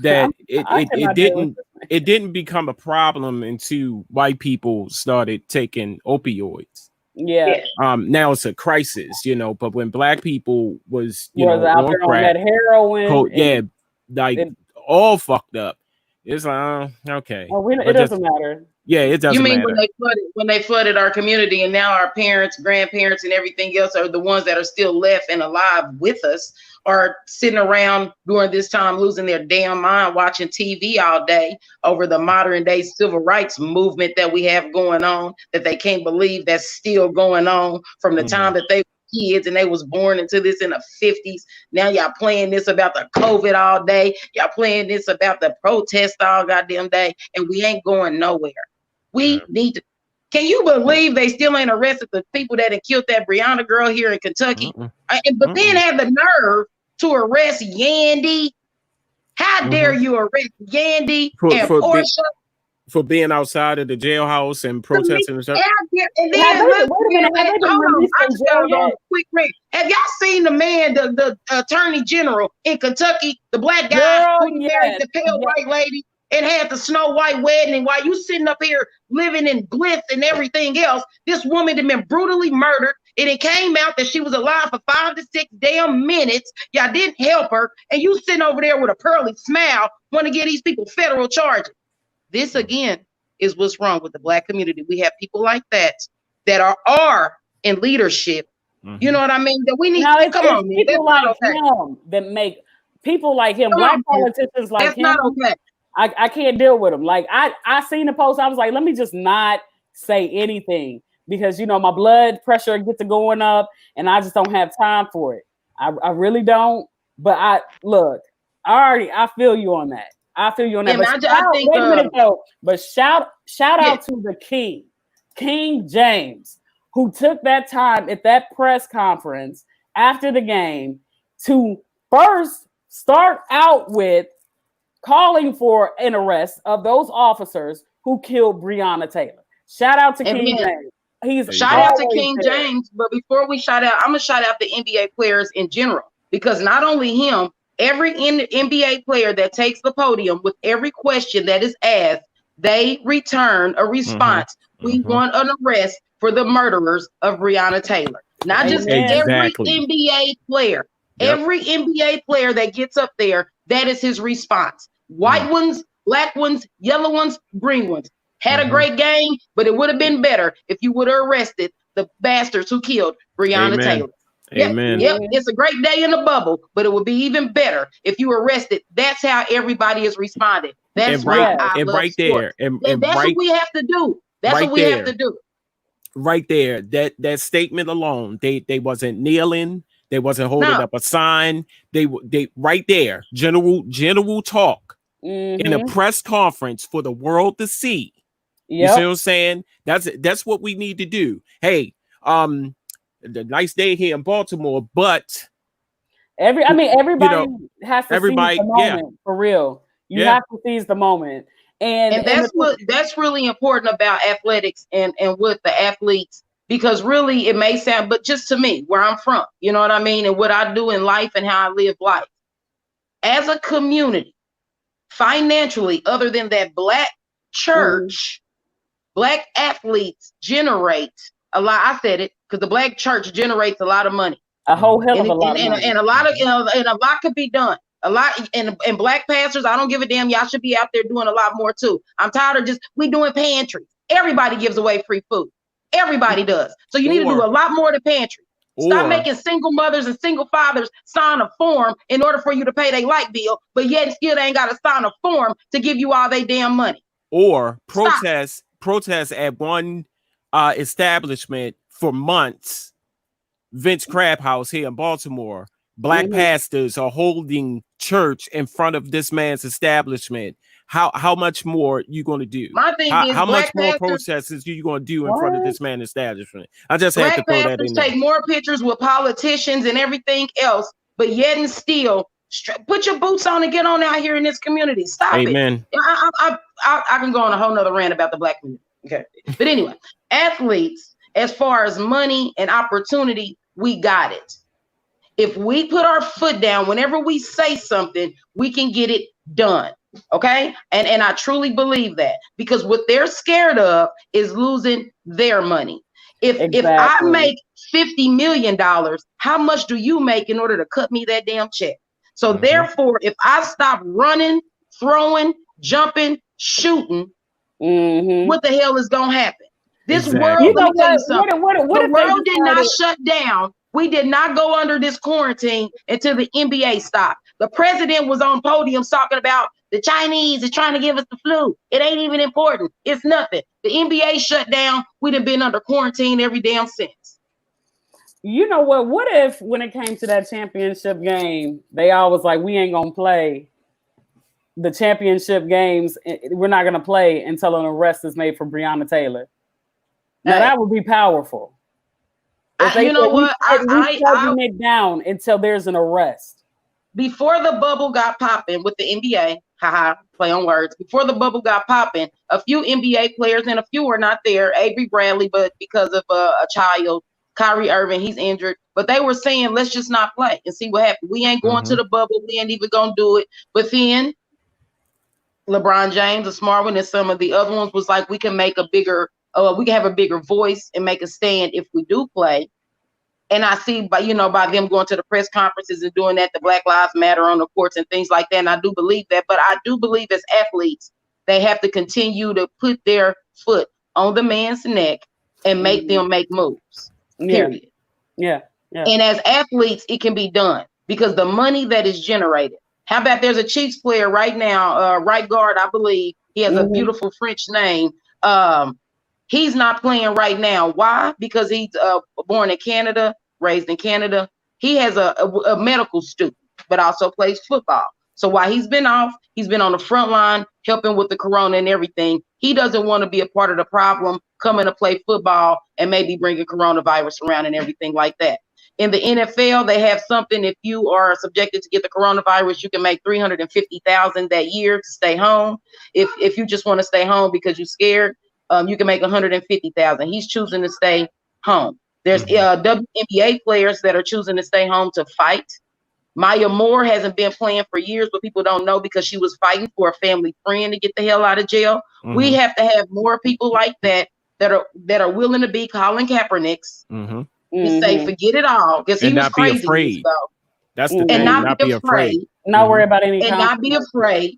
that it didn't become a problem until white people started taking opioids. Yeah. Now it's a crisis, but when black people was out there on that heroin, all fucked up. It's like, okay. It doesn't matter. Yeah, it doesn't matter. You mean when they flooded our community and now our parents, grandparents, and everything else are the ones that are still left and alive with us are sitting around during this time losing their damn mind watching TV all day over the modern day civil rights movement that we have going on that they can't believe that's still going on from the time that they kids and they was born into this in the 50s. Now y'all playing this about the COVID all day. Y'all playing this about the protest all goddamn day, and we ain't going nowhere. We need to. Can you believe they still ain't arrested the people that had killed that Breonna girl here in Kentucky? But then have the nerve to arrest Yandy. How dare you arrest Yandy and Portia? For being outside of the jailhouse and protesting and stuff. And then, have y'all seen the man, the attorney general in Kentucky, the black guy who married the pale white lady and had the Snow White wedding? And while you sitting up here living in bliss and everything else, this woman had been brutally murdered. And it came out that she was alive for 5 to 6 damn minutes. Y'all didn't help her. And you sitting over there with a pearly smile, want to give these people federal charges. This again is what's wrong with the black community. We have people like that are in leadership. You know what I mean? That we need to come on. People like him that make people like him, black politicians like him. Not okay. I can't deal with them. Like I seen the post. I was like, let me just not say anything because my blood pressure gets to going up, and I just don't have time for it. I really don't. But I feel you on that. Yeah, But I think, wait a minute though. But shout out to the King James, who took that time at that press conference after the game to first start out with calling for an arrest of those officers who killed Breonna Taylor. Shout out to King James. Shout out to King James. But before we shout out, I'm gonna shout out the NBA players in general, because not only him, every NBA player that takes the podium with every question that is asked, they return a response. We want an arrest for the murderers of Breonna Taylor. Not just every NBA player. Every NBA player that gets up there, that is his response. White ones, black ones, yellow ones, green ones. Had a great game, but it would have been better if you would have arrested the bastards who killed Breonna Taylor. Amen. Yep, it's a great day in the bubble, but it would be even better if you arrested. That's how everybody is responding. That's why I love sports. And that's what we have to do. That's what we have to do. Right there, that statement alone, they wasn't kneeling, they wasn't holding up a sign. They right there, general talk in a press conference for the world to see. You see what I'm saying? That's what we need to do. Hey, the nice day here in Baltimore, but everybody has to seize the moment for real. You have to seize the moment. And that's really important about athletics and with the athletes, because really it may sound, but just to me, where I'm from, you know what I mean? And what I do in life and how I live life as a community, financially, other than that black church, black athletes generate a lot. I said it because the black church generates a lot of money, a whole hell of a lot of money. And a lot of, and a lot could be done. A lot, and black pastors, I don't give a damn. Y'all should be out there doing a lot more too. I'm tired of we doing pantries. Everybody gives away free food. Everybody does. So you need to do a lot more to pantry. Stop making single mothers and single fathers sign a form in order for you to pay their light bill, but yet still they ain't got to sign a form to give you all their damn money. Or protest at one establishment for months. Vince Crab House here in Baltimore. Black pastors are holding church in front of this man's establishment. How much more you going to do? My thing is, how much more protests are you going to do in front of this man's establishment? I just had to throw that in there. Take more pictures with politicians and everything else, but yet and still, put your boots on and get on out here in this community. Stop it. I can go on a whole nother rant about the black community. Okay, but anyway, athletes, as far as money and opportunity, we got it. If we put our foot down, whenever we say something, we can get it done. Okay. And I truly believe that, because what they're scared of is losing their money. If I make $50 million, how much do you make in order to cut me that damn check? So therefore, if I stop running, throwing, jumping, shooting, what the hell is going to happen? This world, let me tell you something. The world did not shut down. We did not go under this quarantine until the NBA stopped. The president was on podiums talking about the Chinese is trying to give us the flu. It ain't even important. It's nothing. The NBA shut down. We'd have been under quarantine every damn since. You know what? What if when it came to that championship game, they all was like, we ain't going to play the championship games. We're not going to play until an arrest is made for Breonna Taylor. Now that would be powerful. You know what? I it down until there's an arrest. Before the bubble got popping with the NBA, play on words. Before the bubble got popping, a few NBA players and a few were not there. Avery Bradley, but because of a child, Kyrie Irving, he's injured. But they were saying, let's just not play and see what happens. We ain't going to the bubble. We ain't even gonna do it. But then LeBron James, a smart one, and some of the other ones was like, we can make a bigger. We can have a bigger voice and make a stand if we do play. And I see by them going to the press conferences and doing that, the Black Lives Matter on the courts and things like that. And I do believe that, but I do believe as athletes, they have to continue to put their foot on the man's neck and make them make moves. Period. Yeah. And as athletes, it can be done because the money that is generated. How about there's a Chiefs player right now, right guard, I believe. He has a beautiful French name. He's not playing right now. Why? Because he's born in Canada, raised in Canada. He has a medical student, but also plays football. So while he's been off, he's been on the front line helping with the corona and everything. He doesn't want to be a part of the problem, coming to play football and maybe bringing coronavirus around and everything like that. In the NFL, they have something. If you are subjected to get the coronavirus, you can make $350,000 that year to stay home. If you just want to stay home because you're scared, you can make $150,000. He's choosing to stay home. There's WNBA players that are choosing to stay home to fight. Maya Moore hasn't been playing for years, but people don't know because she was fighting for a family friend to get the hell out of jail. We have to have more people like that are willing to be Colin Kaepernicks. To say forget it all because he was crazy. Afraid. That's the thing. And not be afraid. Not worry about any. And not be afraid.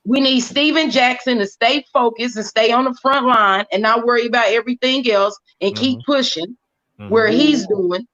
We need Steven Jackson to stay focused and stay on the front line and not worry about everything else and keep pushing where he's doing.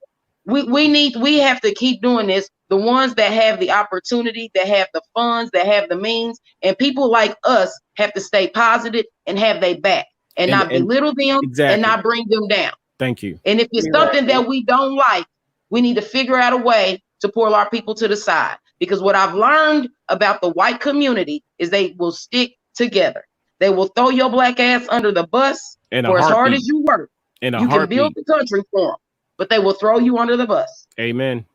We have to keep doing this. The ones that have the opportunity, that have the funds, that have the means, and people like us have to stay positive and have their back and not belittle them and not bring them down. Thank you. And if it's something that we don't like, we need to figure out a way to pull our people to the side. Because what I've learned about the white community is they will stick together. They will throw your black ass under the bus for as hard as you work. You can build the country for them, but they will throw you under the bus. Amen.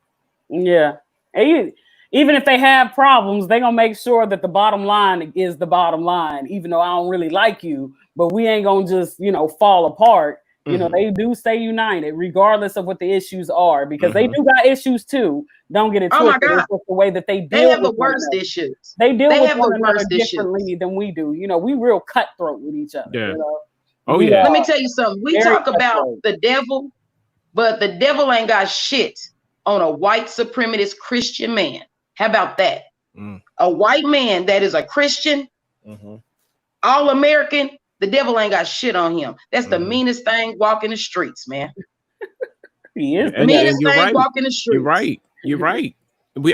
Yeah. And even if they have problems, they're going to make sure that the bottom line is the bottom line, even though I don't really like you, but we ain't going to just, fall apart. They do stay united regardless of what the issues are, because they do got issues too. Don't get it twisted. Oh my God. It's the way that they deal. They have the worst issues. They deal with one another differently than we do. We real cutthroat with each other. Yeah. Oh yeah. Let me tell you something. We talk about the devil, but the devil ain't got shit on a white supremacist Christian man. How about that? A white man that is a Christian, all American. The devil ain't got shit on him. That's the meanest thing walking the streets, man. He is the meanest thing walking the streets. You're right.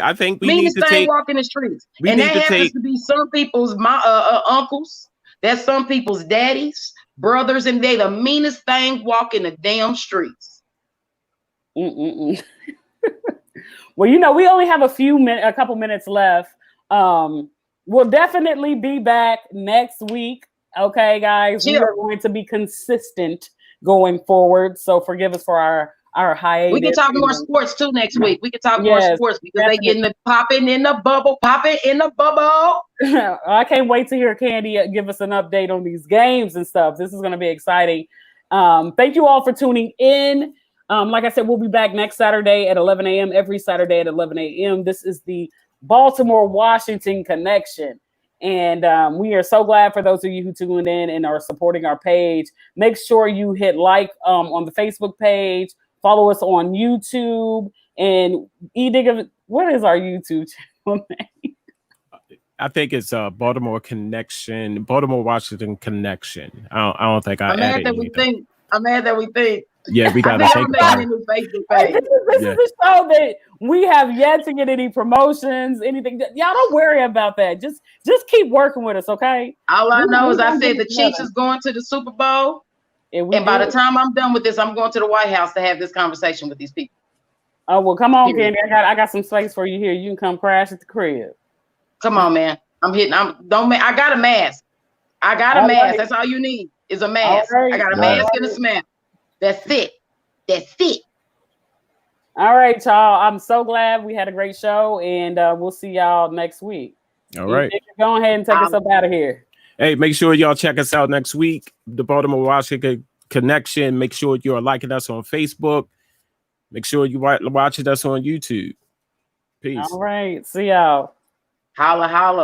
I think we meanest need to thing walking the streets. And that happens to be some people's uncles. That's some people's daddies, brothers, and they the meanest thing walking the damn streets. Well, we only have a couple minutes left. We'll definitely be back next week. Okay, guys, we are going to be consistent going forward. So forgive us for our hiatus. We can talk more sports too next week. We can talk more sports because they getting the popping in the bubble. I can't wait to hear Candy give us an update on these games and stuff. This is going to be exciting. Thank you all for tuning in. Like I said, we'll be back next Saturday at 11 a.m. every Saturday at 11 a.m. This is the Baltimore Washington Connection. And we are so glad for those of you who tuned in and are supporting our page. Make sure you hit like on the Facebook page. Follow us on YouTube. And what is our YouTube channel name? I think it's Baltimore Washington Connection. I don't think I added anything. I'm mad that we think. Yeah, we got to think about it. This is a show that we have yet to get any promotions, anything. Y'all don't worry about that. Just keep working with us, okay? All I know is I said the Chiefs is going to the Super Bowl. And by the time I'm done with this, I'm going to the White House to have this conversation with these people. Oh, well, come on, Candy. I got some space for you here. You can come crash at the crib. Come on, man. I got a mask. That's all you need is a mask. I got a mask and a smell. That's it. All right, y'all. I'm so glad we had a great show, and we'll see y'all next week. All right. Go ahead and take us up out of here. Hey, make sure y'all check us out next week. The Baltimore Washington Connection. Make sure you're liking us on Facebook. Make sure you watching us on YouTube. Peace. All right. See y'all. Holla, holla.